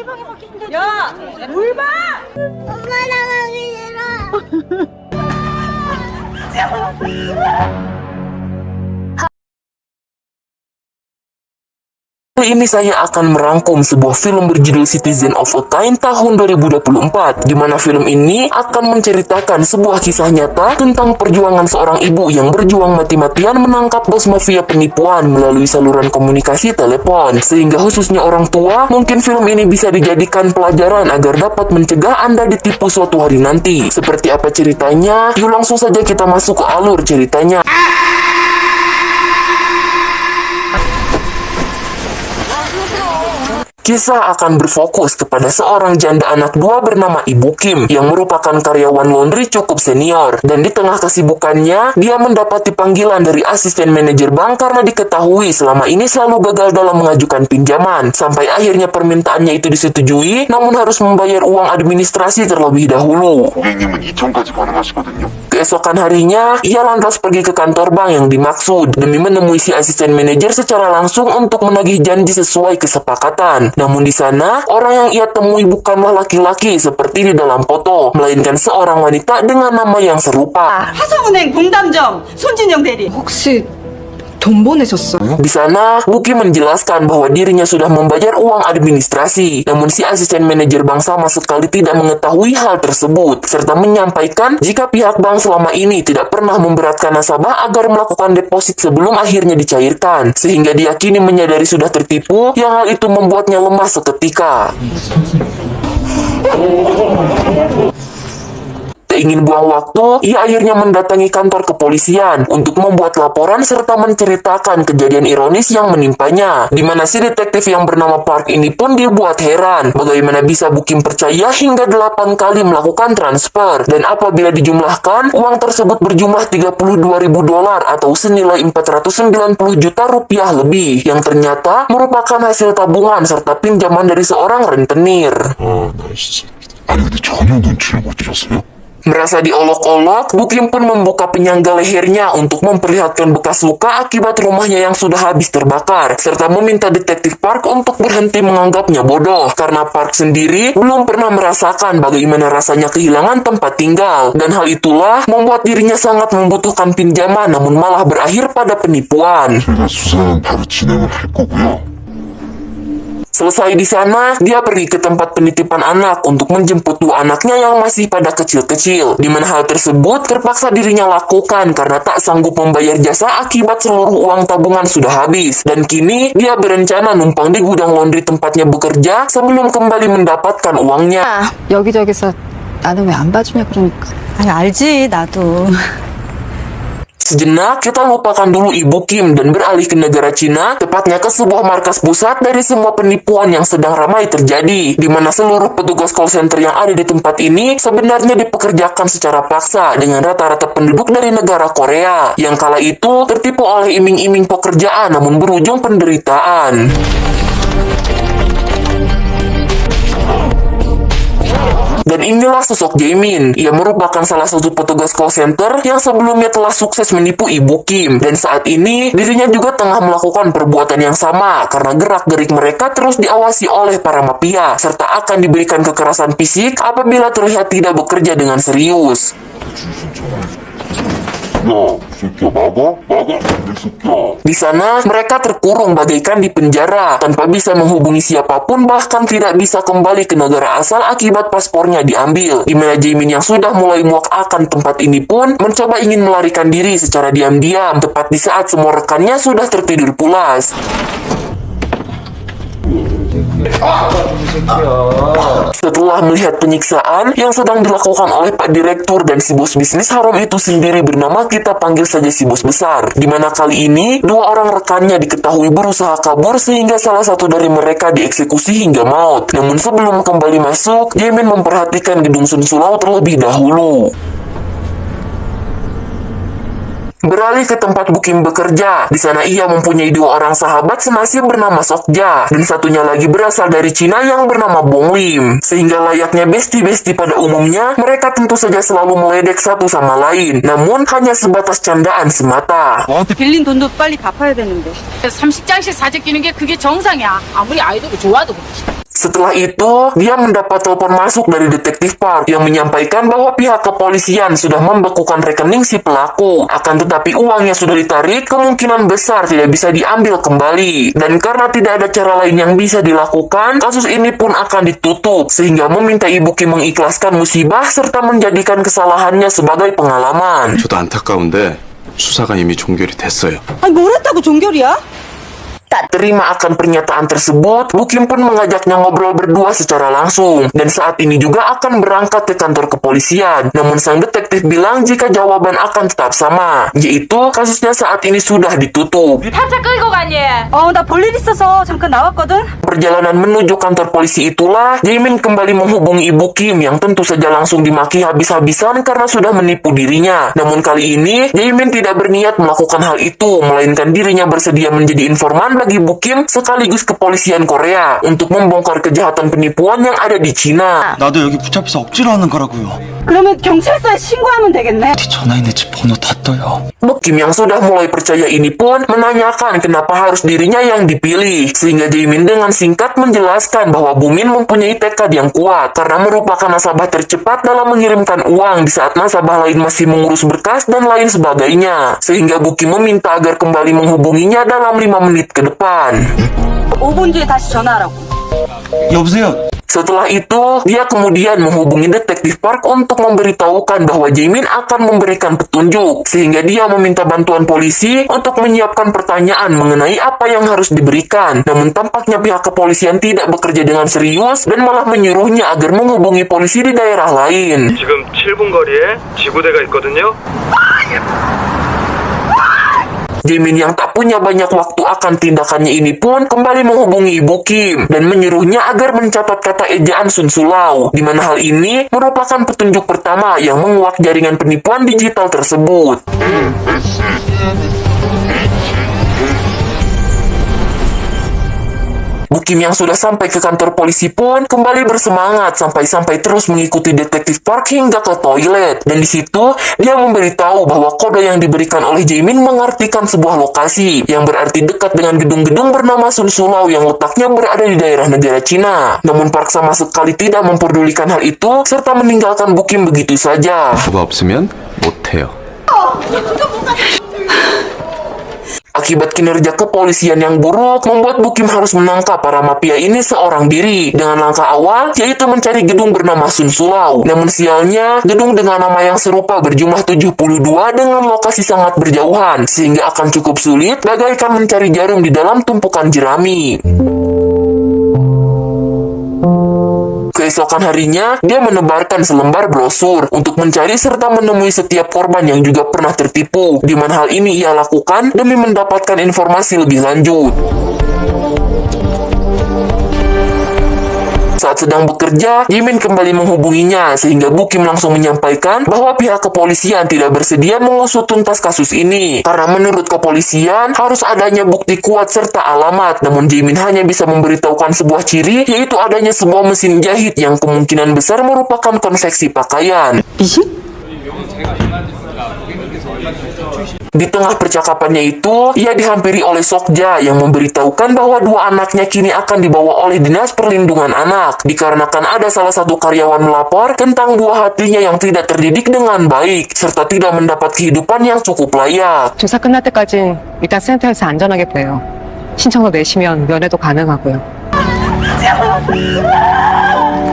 방에 바뀌는데. 야, 뭘 봐? 엄마 나가기 싫어. Kali ini saya akan merangkum sebuah film berjudul Citizen of a Kind tahun 2024, di mana film ini akan menceritakan sebuah kisah nyata tentang perjuangan seorang ibu yang berjuang mati-matian menangkap bos mafia penipuan melalui saluran komunikasi telepon. Sehingga khususnya orang tua, mungkin film ini bisa dijadikan pelajaran agar dapat mencegah Anda ditipu suatu hari nanti. Seperti apa ceritanya? Yuk langsung saja kita masuk ke alur ceritanya. Kisah akan berfokus kepada seorang janda anak dua bernama Ibu Kim yang merupakan karyawan laundry cukup senior. Dan di tengah kesibukannya, dia mendapati panggilan dari asisten manajer bank karena diketahui selama ini selalu gagal dalam mengajukan pinjaman. Sampai akhirnya permintaannya itu disetujui, namun harus membayar uang administrasi terlebih dahulu. 고객님은 2천까지 가능하시거든요. Keesokan harinya, ia lantas pergi ke kantor bank yang dimaksud demi menemui si asisten manajer secara langsung untuk menagih janji sesuai kesepakatan. Namun di sana, orang yang ia temui bukanlah laki-laki seperti di dalam foto, melainkan seorang wanita dengan nama yang serupa. 화성은행 공담점 손진영 대리. 혹시 돈 보내셨어요? Di sana, Buki menjelaskan bahwa dirinya sudah membayar uang administrasi, namun si asisten manajer bank sama sekali tidak mengetahui hal tersebut, serta menyampaikan jika pihak bank selama ini tidak pernah memberatkan nasabah agar melakukan deposit sebelum akhirnya dicairkan, sehingga dia kini menyadari sudah tertipu, yang hal itu membuatnya lemah seketika. Tak ingin buang waktu, ia akhirnya mendatangi kantor kepolisian untuk membuat laporan serta menceritakan kejadian ironis yang menimpanya, di mana si detektif yang bernama Park ini pun dibuat heran bagaimana bisa Bukim percaya hingga 8 kali melakukan transfer, dan apabila dijumlahkan, uang tersebut berjumlah $32.000 atau senilai 490 juta rupiah lebih, yang ternyata merupakan hasil tabungan serta pinjaman dari seorang rentenir. 아니 근데 전혀 눈치를 못 주셨어요? Merasa diolok-olok, Bukim pun membuka penyangga lehernya untuk memperlihatkan bekas luka akibat rumahnya yang sudah habis terbakar, serta meminta detektif Park untuk berhenti menganggapnya bodoh, karena Park sendiri belum pernah merasakan bagaimana rasanya kehilangan tempat tinggal, dan hal itulah membuat dirinya sangat membutuhkan pinjaman namun malah berakhir pada penipuan. 제가 수사는 바로 진행을 할 거고요. Selesai di sana, dia pergi ke tempat penitipan anak untuk menjemput dua anaknya yang masih pada kecil-kecil, di mana hal tersebut terpaksa dirinya lakukan karena tak sanggup membayar jasa akibat seluruh uang tabungan sudah habis. Dan kini, dia berencana numpang di gudang laundry tempatnya bekerja sebelum kembali mendapatkan uangnya. 여기저기서 나는 왜 안 봐주냐 그러니까. 아니 알지 나도. Sejenak, kita lupakan dulu Ibu Kim dan beralih ke negara Cina, tepatnya ke sebuah markas pusat dari semua penipuan yang sedang ramai terjadi, di mana seluruh petugas call center yang ada di tempat ini sebenarnya dipekerjakan secara paksa dengan rata-rata penduduk dari negara Korea, yang kala itu tertipu oleh iming-iming pekerjaan namun berujung penderitaan. Dan inilah sosok Jaemin. Ia merupakan salah satu petugas call center yang sebelumnya telah sukses menipu Ibu Kim. Dan saat ini, dirinya juga tengah melakukan perbuatan yang sama karena gerak-gerik mereka terus diawasi oleh para mafia, serta akan diberikan kekerasan fisik apabila terlihat tidak bekerja dengan serius. 야, 이 새끼야 막아? 막아? 이 새끼야. Di sana, mereka terkurung bagaikan di penjara, tanpa bisa menghubungi siapapun, bahkan tidak bisa kembali ke negara asal akibat paspornya diambil. Di mana Jaemin yang sudah mulai muak akan tempat ini pun mencoba ingin melarikan diri secara diam-diam, tepat di saat semua rekannya sudah tertidur pulas. Setelah melihat penyiksaan yang sedang dilakukan oleh Pak Direktur dan si bos bisnis haram itu sendiri bernama, kita panggil saja si bos besar, di mana kali ini dua orang rekannya diketahui berusaha kabur sehingga salah satu dari mereka dieksekusi hingga maut. Namun sebelum kembali masuk, Jaemin memperhatikan gedung Sun Sulau terlebih dahulu. Beralih ke tempat Bukim bekerja. Di sana ia mempunyai dua orang sahabat senasib bernama Sokja, dan satunya lagi berasal dari Cina yang bernama Bong Lim. Sehingga layaknya besti-besti pada umumnya, mereka tentu saja selalu meledek satu sama lain, namun hanya sebatas candaan semata. 빌린 돈도 빨리 갚아야 되는데. 30장씩 사재 끼는 게 그게 정상이야. 아무리 아이돌이 좋아도 그렇지. Setelah itu, dia mendapat telepon masuk dari detektif Park yang menyampaikan bahwa pihak kepolisian sudah membekukan rekening si pelaku. Akan tetapi uangnya sudah ditarik, kemungkinan besar tidak bisa diambil kembali. Dan karena tidak ada cara lain yang bisa dilakukan, kasus ini pun akan ditutup, sehingga meminta Ibu Kim mengikhlaskan musibah serta menjadikan kesalahannya sebagai pengalaman. 저도 안타까운데 수사가 이미 종결이 됐어요. 아니 뭘 했다고 종결이야? Terima akan pernyataan tersebut, Bu Kim pun mengajaknya ngobrol berdua secara langsung, dan saat ini juga akan berangkat ke kantor kepolisian. Namun sang detektif bilang jika jawaban akan tetap sama, yaitu kasusnya saat ini sudah ditutup. 차 끌고 가니? 나 볼 일 있어서 잠깐 나왔거든. Perjalanan menuju kantor polisi itulah, Jaemin kembali menghubungi Ibu Kim yang tentu saja langsung dimaki habis-habisan karena sudah menipu dirinya. Namun kali ini, Jaemin tidak berniat melakukan hal itu, melainkan dirinya bersedia menjadi informan bagi Bu Kim sekaligus kepolisian Korea untuk membongkar kejahatan penipuan yang ada di Cina. 나도 여기 붙잡혀서 억지로 하는 거라고요. 그러면 경찰서에 신고하면 되겠네. 어디 전화 있는 집 번호 다 떠요. Bu Kim yang sudah mulai percaya ini pun menanyakan kenapa harus dirinya yang dipilih, sehingga Jaemin dengan singkat menjelaskan bahwa Bu Min mempunyai tekad yang kuat karena merupakan nasabah tercepat dalam mengirimkan uang di saat nasabah lain masih mengurus berkas dan lain sebagainya, sehingga Bu Kim meminta agar kembali menghubunginya dalam 5 menit ke depan. 5분 뒤에 다시 전화하라고. 여보세요. Setelah itu, dia kemudian menghubungi detektif Park untuk memberitahukan bahwa Jaemin akan memberikan petunjuk, sehingga dia meminta bantuan polisi untuk menyiapkan pertanyaan mengenai apa yang harus diberikan. Namun tampaknya pihak kepolisian tidak bekerja dengan serius dan malah menyuruhnya agar menghubungi polisi di daerah lain. 지금 7분 거리에 지구대가 있거든요. Jaemin yang tak punya banyak waktu akan tindakannya ini pun kembali menghubungi Ibu Kim dan menyuruhnya agar mencatat kata ejaan Sun Sulau, di mana hal ini merupakan petunjuk pertama yang menguak jaringan penipuan digital tersebut. Bu Kim yang sudah sampai ke kantor polisi pun kembali bersemangat sampai terus mengikuti detektif Park hingga ke toilet. Dan di situ dia memberitahu bahwa kode yang diberikan oleh Jaemin mengartikan sebuah lokasi yang berarti dekat dengan gedung-gedung bernama Sun Sulau yang letaknya berada di daerah negara Cina. Namun Park sama sekali tidak memperdulikan hal itu serta meninggalkan Bu Kim begitu saja. 그거 없으면 못해요. Akibat kinerja kepolisian yang buruk, membuat Bu Kim harus menangkap para mafia ini seorang diri dengan langkah awal, yaitu mencari gedung bernama Sun Sulau. Namun sialnya, gedung dengan nama yang serupa berjumlah 72 dengan lokasi sangat berjauhan, sehingga akan cukup sulit bagaikan mencari jarum di dalam tumpukan jerami. Keesokan harinya, dia menebarkan selembar brosur untuk mencari serta menemui setiap korban yang juga pernah tertipu, di mana hal ini ia lakukan demi mendapatkan informasi lebih lanjut. Saat sedang bekerja, Jaemin kembali menghubunginya sehingga Bu Kim langsung menyampaikan bahwa pihak kepolisian tidak bersedia mengusut tuntas kasus ini karena menurut kepolisian harus adanya bukti kuat serta alamat. Namun Jaemin hanya bisa memberitahukan sebuah ciri, yaitu adanya sebuah mesin jahit yang kemungkinan besar merupakan konveksi pakaian. Di tengah percakapannya itu, ia dihampiri oleh Sokja yang memberitahukan bahwa 2 anaknya kini akan dibawa oleh Dinas Perlindungan Anak, dikarenakan ada salah satu karyawan melapor tentang buah hatinya yang tidak terdidik dengan baik, serta tidak mendapat kehidupan yang cukup layak. 조사 끝날 때까진 일단 센터에서 안전하게 보내요. 신청서 내시면 면회도 가능하고요.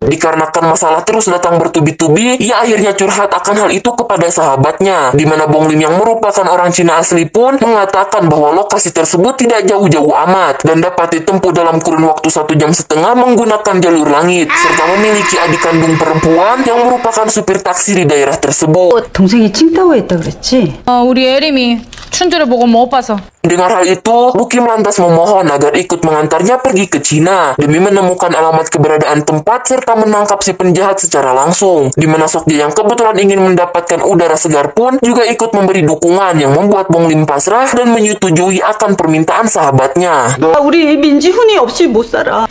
Dikarenakan masalah terus datang bertubi-tubi, ia akhirnya curhat akan hal itu kepada sahabatnya, di mana Bong Lim yang merupakan orang Cina asli pun mengatakan bahwa lokasi tersebut tidak jauh-jauh amat dan dapat ditempuh dalam kurun waktu 1,5 jam menggunakan jalur langit, serta memiliki adik kandung perempuan yang merupakan supir taksi di daerah tersebut. 동생이 칭따오에 있다 그랬지? 우리 예림이 춘주를 보고 못 봐서. Dengar hal itu, Bu Kim lantas memohon agar ikut mengantarnya pergi ke Cina demi menemukan alamat keberadaan tempat serta menangkap si penjahat secara langsung. Di mana Sokja yang kebetulan ingin mendapatkan udara segar pun juga ikut memberi dukungan yang membuat Bong Lim pasrah dan menyetujui akan permintaan sahabatnya. 우리 민지 훈이 없이 못 살아.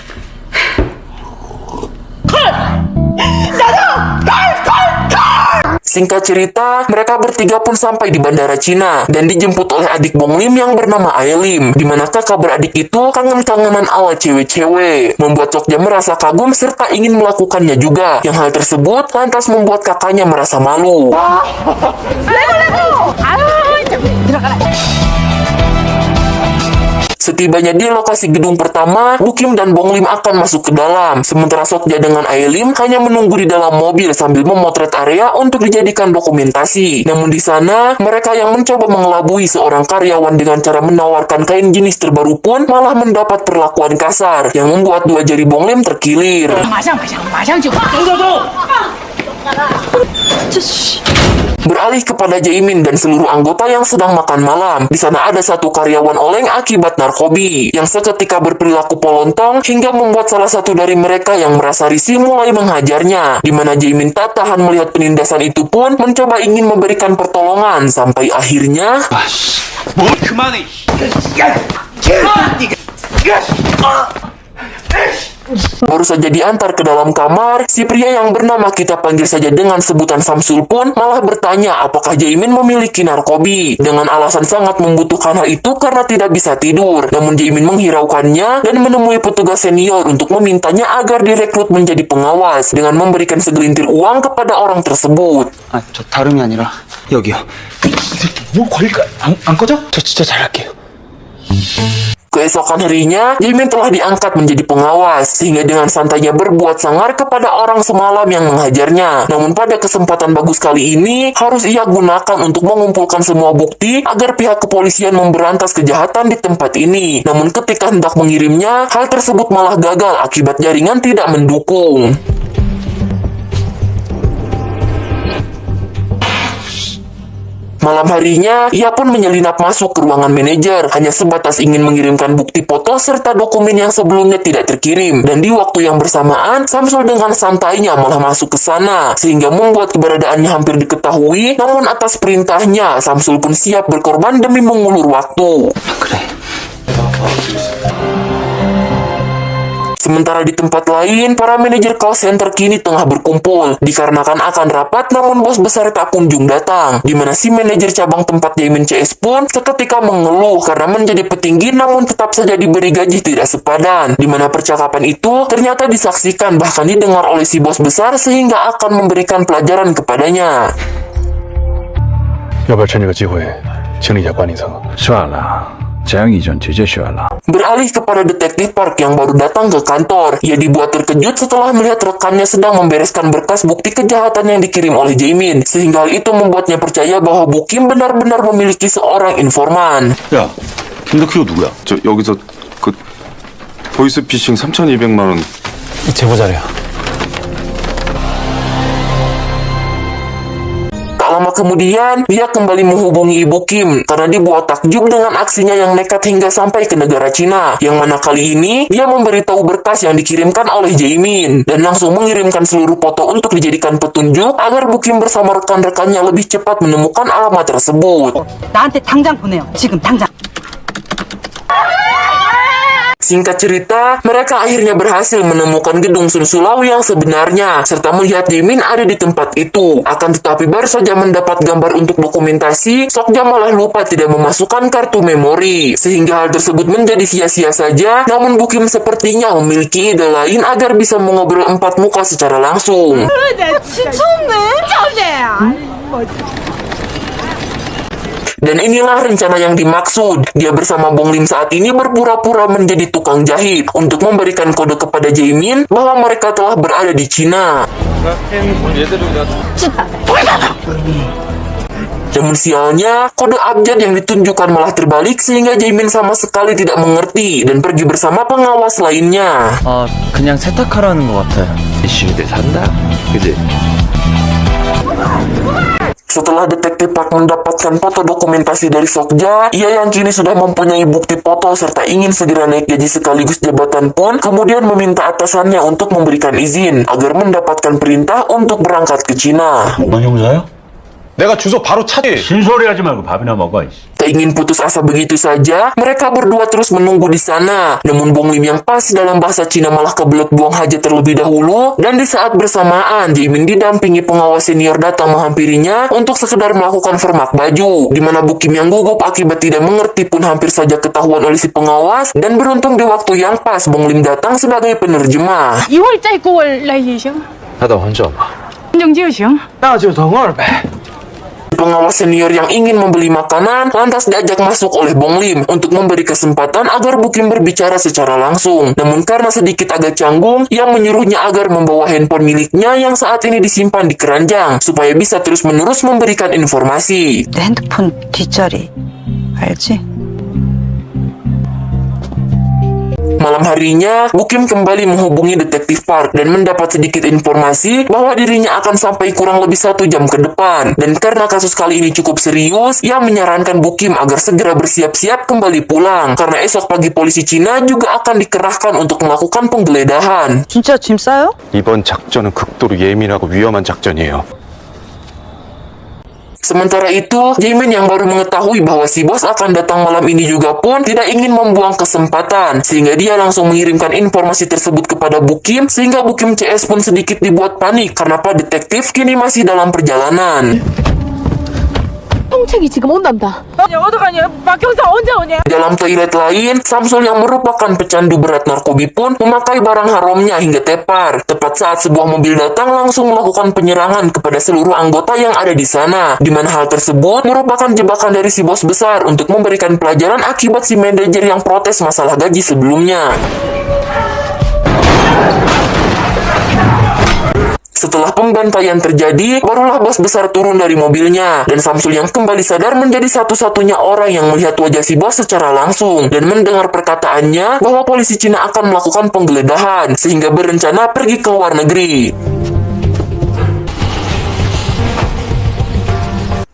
Singkat cerita, mereka bertiga pun sampai di bandara Cina dan dijemput oleh adik Bong Lim yang bernama Ailim, di mana kakak beradik itu kangen-kangenan ala cewek-cewek, membuat Sokja merasa kagum serta ingin melakukannya juga. Yang hal tersebut lantas membuat kakaknya merasa malu. Setibanya di lokasi gedung pertama, Bukim dan Bong Lim akan masuk ke dalam, sementara Sokja dengan Ailim hanya menunggu di dalam mobil sambil memotret area untuk dijadikan dokumentasi. Namun di sana, mereka yang mencoba mengelabui seorang karyawan dengan cara menawarkan kain jenis terbaru pun malah mendapat perlakuan kasar yang membuat dua jari Bong Lim terkilir. Beralih kepada Jaemin dan seluruh anggota yang sedang makan malam. Di sana ada satu karyawan oleng akibat narkobi yang seketika berperilaku polontong hingga membuat salah satu dari mereka yang merasa risih mulai menghajarnya. Di mana Jaemin tak tahan melihat penindasan itu pun mencoba ingin memberikan pertolongan sampai akhirnya baru saja diantar ke dalam kamar, si pria yang bernama kita panggil saja dengan sebutan Samsul pun malah bertanya apakah Jaemin memiliki narkobi dengan alasan sangat membutuhkan hal itu karena tidak bisa tidur. Namun Jaemin menghiraukannya dan menemui petugas senior untuk memintanya agar direkrut menjadi pengawas dengan memberikan segelintir uang kepada orang tersebut. 아, 저 다름이 아니라 여기요. 뭐 걸릴까? 안 꺼져? 저 진짜 잘할게요. Keesokan harinya, Jaemin telah diangkat menjadi pengawas, sehingga dengan santainya berbuat sangar kepada orang semalam yang menghajarnya. Namun pada kesempatan bagus kali ini, harus ia gunakan untuk mengumpulkan semua bukti agar pihak kepolisian memberantas kejahatan di tempat ini. Namun ketika hendak mengirimnya, hal tersebut malah gagal akibat jaringan tidak mendukung. Malam harinya, ia pun menyelinap masuk ke ruangan manajer, hanya sebatas ingin mengirimkan bukti foto serta dokumen yang sebelumnya tidak terkirim. Dan di waktu yang bersamaan, Samsul dengan santainya malah masuk ke sana, sehingga membuat keberadaannya hampir diketahui. Namun atas perintahnya, Samsul pun siap berkorban demi mengulur waktu. Sementara di tempat lain, para manajer call center kini tengah berkumpul. Dikarenakan akan rapat, namun bos besar tak kunjung datang. Di mana si manajer cabang tempat Jaemin CS pun seketika mengeluh karena menjadi petinggi namun tetap saja diberi gaji tidak sepadan. Di mana percakapan itu ternyata disaksikan bahkan didengar oleh si bos besar sehingga akan memberikan pelajaran kepadanya. 要不要趁这个机会清理一下管理层？算了，这样已经直接选了。 Beralih kepada detektif Park yang baru datang ke kantor. Ia dibuat terkejut setelah melihat rekannya sedang membereskan berkas bukti kejahatan yang dikirim oleh Jaemin. Sehingga hal itu membuatnya percaya bahwa Bukim benar-benar memiliki seorang informan. 야, 근데 그거 누구야? 저 여기서 그 보이스피싱 3,200만 원 제보자래요. Lama kemudian, dia kembali menghubungi Ibu Kim karena dibuat takjub dengan aksinya yang nekat hingga sampai ke negara Cina. Yang mana kali ini, dia memberitahu berkas yang dikirimkan oleh Jaemin dan langsung mengirimkan seluruh foto untuk dijadikan petunjuk agar Bu Kim bersama rekan-rekannya lebih cepat menemukan alamat tersebut. 나한테 당장 보내요. 지금 당장. Singkat cerita, mereka akhirnya berhasil menemukan gedung Sun Sulao yang sebenarnya, serta melihat Jaemin ada di tempat itu. Akan tetapi baru saja mendapat gambar untuk dokumentasi, Sokja malah lupa tidak memasukkan kartu memori. Sehingga hal tersebut menjadi sia-sia saja, namun Bu Kim sepertinya memiliki ide lain agar bisa mengobrol empat muka secara langsung. Dan inilah rencana yang dimaksud. Dia bersama Bong Lim saat ini berpura-pura menjadi tukang jahit untuk memberikan kode kepada Jaemin bahwa mereka telah berada di Cina. Namun sialnya, kode abjad yang ditunjukkan malah terbalik sehingga Jaemin sama sekali tidak mengerti dan pergi bersama pengawas lainnya. 그냥 세탁하라는 것 같아요. 이슈대 산다, 그지? Setelah detektif Park mendapatkan foto dokumentasi dari Sokja, ia yang kini sudah mempunyai bukti foto serta ingin segera naik gaji sekaligus jabatan pun kemudian meminta atasannya untuk memberikan izin agar mendapatkan perintah untuk berangkat ke Cina. 넌 형사야? 내가 주소 바로 찾지. 신소리 하지 말고 밥이나 먹어. Tak ingin putus asa begitu saja, mereka berdua terus menunggu di sana. Namun Bong Lim yang fasih dalam bahasa Cina malah kebelet buang hajat terlebih dahulu, dan di saat bersamaan Jae Min didampingi pengawas senior datang menghampirinya untuk sekedar melakukan formak baju, di mana Bu Kim yang gugup akibat tidak mengerti pun hampir saja ketahuan oleh si pengawas, dan beruntung di waktu yang pas Bong Lim datang sebagai penerjemah. 一会儿再给我来也行， 他到很久吗？ 正就行。 那就等会儿呗。 Pengawas senior yang ingin membeli makanan lantas diajak masuk oleh Bong Lim untuk memberi kesempatan agar Bu Kim berbicara secara langsung. Namun karena sedikit agak canggung, yang menyuruhnya agar membawa handphone miliknya yang saat ini disimpan di keranjang supaya bisa terus-menerus memberikan informasi. 내 핸드폰 뒷자리 알지? Malam harinya, Bu Kim kembali menghubungi detektif Park dan mendapat sedikit informasi bahwa dirinya akan sampai kurang lebih 1 jam ke depan. Dan karena kasus kali ini cukup serius, ia menyarankan Bu Kim agar segera bersiap-siap kembali pulang. Karena esok pagi polisi Cina juga akan dikerahkan untuk melakukan penggeledahan. 진짜 짐 싸요? 이번 작전은 극도로 예민하고 위험한 작전이에요. Sementara itu, Jae Min yang baru mengetahui bahwa si bos akan datang malam ini juga pun tidak ingin membuang kesempatan, sehingga dia langsung mengirimkan informasi tersebut kepada Bu Kim, sehingga Bu Kim CS pun sedikit dibuat panik karena Pak Detektif kini masih dalam perjalanan. 통책이 지금 온답니다. 어떡하냐? 박 경사 언제 오냐? Dalam toilet lain, Samsul yang merupakan pecandu berat narkobi pun memakai barang haramnya hingga tepar. Tepat saat sebuah mobil datang langsung melakukan penyerangan kepada seluruh anggota yang ada di sana, di mana hal tersebut merupakan jebakan dari si bos besar untuk memberikan pelajaran akibat si manajer yang protes masalah gaji sebelumnya. Setelah pembantaian terjadi, barulah bos besar turun dari mobilnya, dan Samsul yang kembali sadar menjadi satu-satunya orang yang melihat wajah si bos secara langsung, dan mendengar perkataannya bahwa polisi Cina akan melakukan penggeledahan, sehingga berencana pergi ke luar negeri.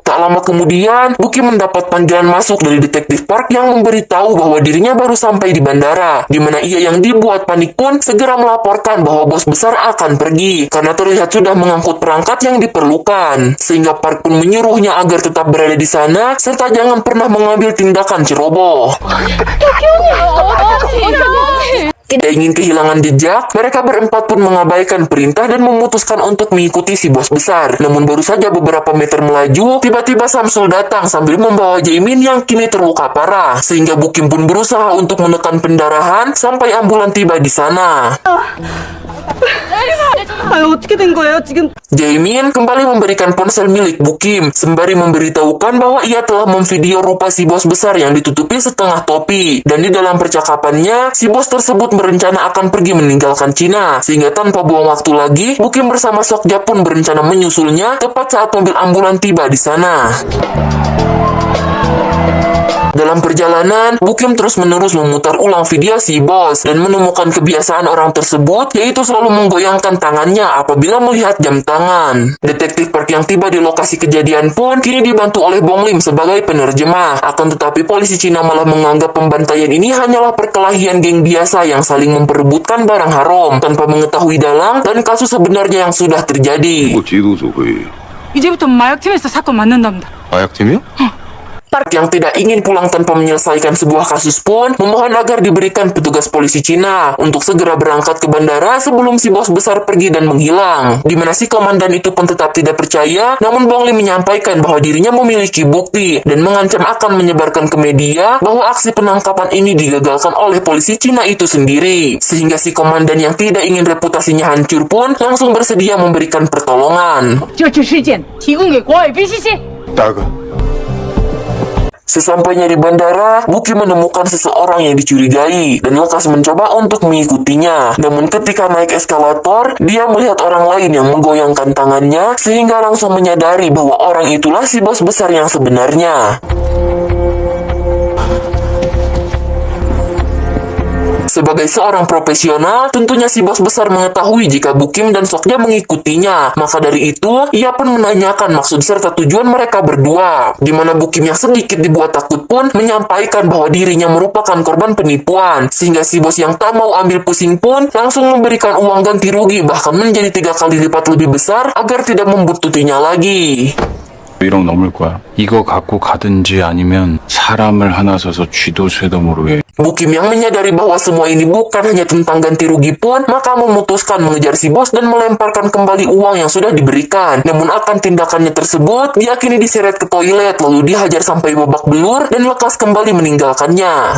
Tak lama kemudian, Bu Kim mendapat panggilan masuk dari detektif Park yang memberitahu bahwa dirinya baru sampai di bandara, di mana ia yang dibuat panik pun segera melaporkan bahwa bos besar akan pergi, karena terlihat sudah mengangkut perangkat yang diperlukan. Sehingga Park pun menyuruhnya agar tetap berada di sana, serta jangan pernah mengambil tindakan ceroboh. Tidak ingin kehilangan jejak, mereka berempat pun mengabaikan perintah dan memutuskan untuk mengikuti si bos besar. Namun baru saja beberapa meter melaju, tiba-tiba Samsul datang sambil membawa Jae Min yang kini terluka parah. Sehingga Bu Kim pun berusaha untuk menekan pendarahan sampai ambulan tiba di sana. 아유, 어떻게 된 거예요, 지금? Jae Min kembali memberikan ponsel milik Bu Kim, sembari memberitahukan bahwa ia telah memvideo rupa si bos besar yang ditutupi setengah topi. Dan di dalam percakapannya, si bos tersebut berencana akan pergi meninggalkan Cina. Sehingga tanpa buang waktu lagi, Bu Kim bersama Sokja pun berencana menyusulnya tepat saat mobil ambulan tiba di sana. Dalam perjalanan, Bu Kim terus-menerus memutar ulang video si bos dan menemukan kebiasaan orang tersebut, yaitu selalu menggoyangkan tangannya apabila melihat jam tangan. Detektif Park yang tiba di lokasi kejadian pun kini dibantu oleh Bong Lim sebagai penerjemah. Akan tetapi polisi Cina malah menganggap pembantaian ini hanyalah perkelahian geng biasa yang saling memperebutkan barang haram, tanpa mengetahui dalang dan kasus sebenarnya yang sudah terjadi. 이제부터 마약팀에서 사건 맡는답니다. 마약팀이요? Park yang tidak ingin pulang tanpa menyelesaikan sebuah kasus pun memohon agar diberikan petugas polisi Cina untuk segera berangkat ke bandara sebelum si bos besar pergi dan menghilang. Di mana si komandan itu pun tetap tidak percaya, namun Bong Lim menyampaikan bahwa dirinya memiliki bukti dan mengancam akan menyebarkan ke media bahwa aksi penangkapan ini digagalkan oleh polisi Cina itu sendiri. Sehingga si komandan yang tidak ingin reputasinya hancur pun langsung bersedia memberikan pertolongan. 这次事件提供给国外分析师。 Sesampainya di bandara, Bu Kim menemukan seseorang yang dicurigai dan lekas mencoba untuk mengikutinya. Namun ketika naik eskalator, dia melihat orang lain yang menggoyangkan tangannya sehingga langsung menyadari bahwa orang itulah si bos besar yang sebenarnya. Sebagai seorang profesional, tentunya si bos besar mengetahui jika Bu Kim dan Sokja mengikutinya. Maka dari itu, ia pun menanyakan maksud serta tujuan mereka berdua. Di mana Bu Kim yang sedikit dibuat takut pun menyampaikan bahwa dirinya merupakan korban penipuan. Sehingga si bos yang tak mau ambil pusing pun langsung memberikan uang ganti rugi bahkan menjadi 3 kali lipat lebih besar agar tidak membuntutinya lagi. 1억 넘을 거야. 이거 갖고 가든지 아니면 사람을 하나 사서 쥐도 쇠도 모르게. Bukim yang menyadari bahwa semua ini bukan hanya tentang ganti rugi pun, maka memutuskan mengejar si bos dan melemparkan kembali uang yang sudah diberikan. Namun akan tindakannya tersebut, dia kini diseret ke toilet, lalu dihajar sampai babak belur dan lekas kembali meninggalkannya.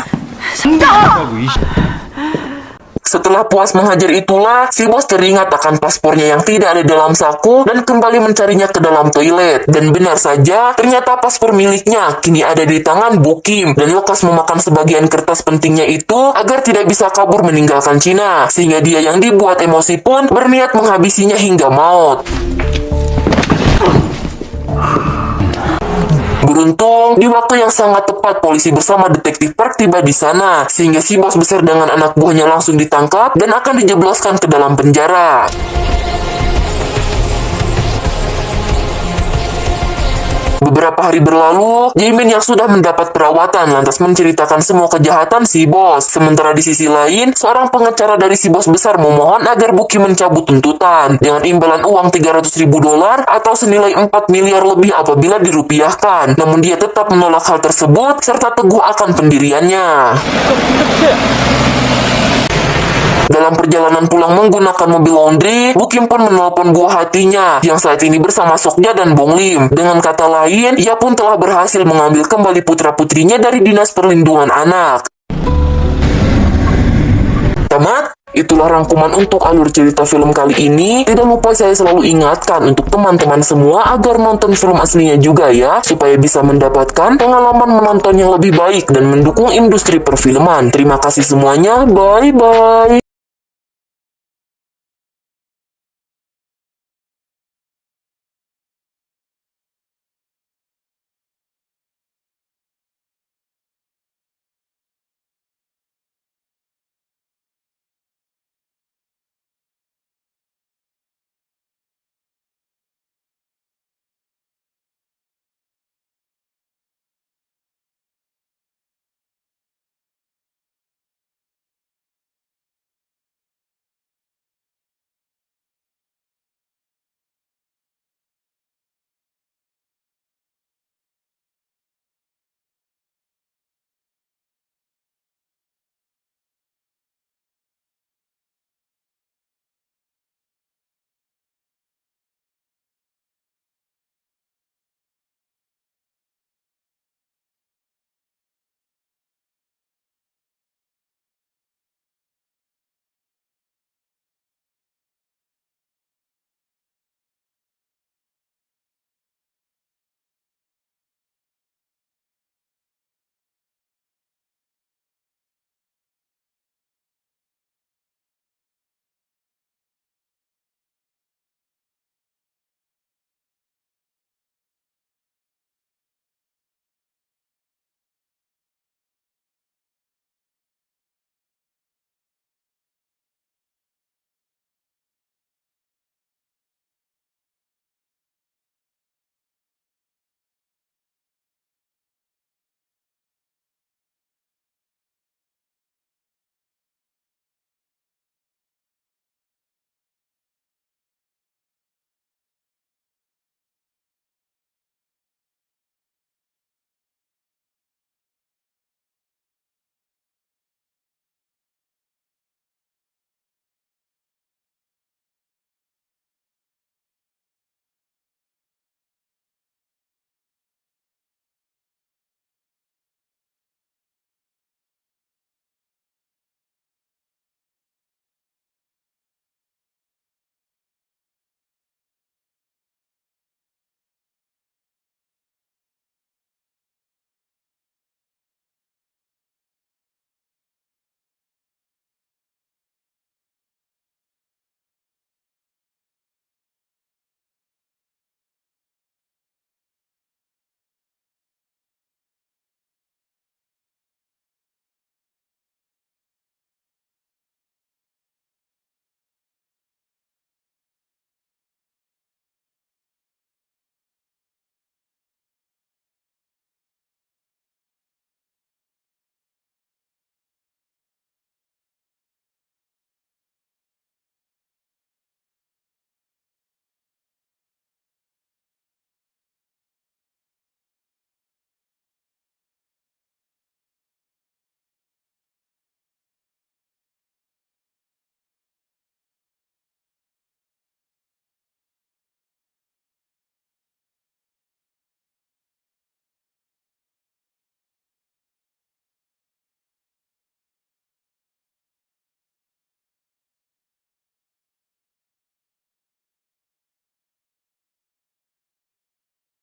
Setelah puas menghajar itulah, si bos teringat akan paspornya yang tidak ada dalam saku dan kembali mencarinya ke dalam toilet. Dan benar saja, ternyata paspor miliknya kini ada di tangan Bukim dan lekas memakan sebagian kertas pentingnya itu agar tidak bisa kabur meninggalkan Cina. Sehingga dia yang dibuat emosi pun berniat menghabisinya hingga maut. Beruntung, di waktu yang sangat tepat polisi bersama detektif Park tiba di sana, sehingga si bos besar dengan anak buahnya langsung ditangkap dan akan dijebloskan ke dalam penjara. Beberapa hari berlalu, Jimin yang sudah mendapat perawatan lantas menceritakan semua kejahatan si bos. Sementara di sisi lain, seorang pengacara dari si bos besar memohon agar Bukim mencabut tuntutan dengan imbalan uang $300.000 atau senilai 4 miliar lebih apabila dirupiahkan. Namun dia tetap menolak hal tersebut serta teguh akan pendiriannya. Dalam perjalanan pulang menggunakan mobil laundry, Bukim pun menelpon buah hatinya yang saat ini bersama Sokja dan Bong Lim. Dengan kata lain, ia pun telah berhasil mengambil kembali putra-putrinya dari Dinas Perlindungan Anak. Tamat? Itulah rangkuman untuk alur cerita film kali ini. Tidak lupa saya selalu ingatkan untuk teman-teman semua agar nonton film aslinya juga ya, supaya bisa mendapatkan pengalaman menonton yang lebih baik dan mendukung industri perfilman. Terima kasih semuanya, bye-bye.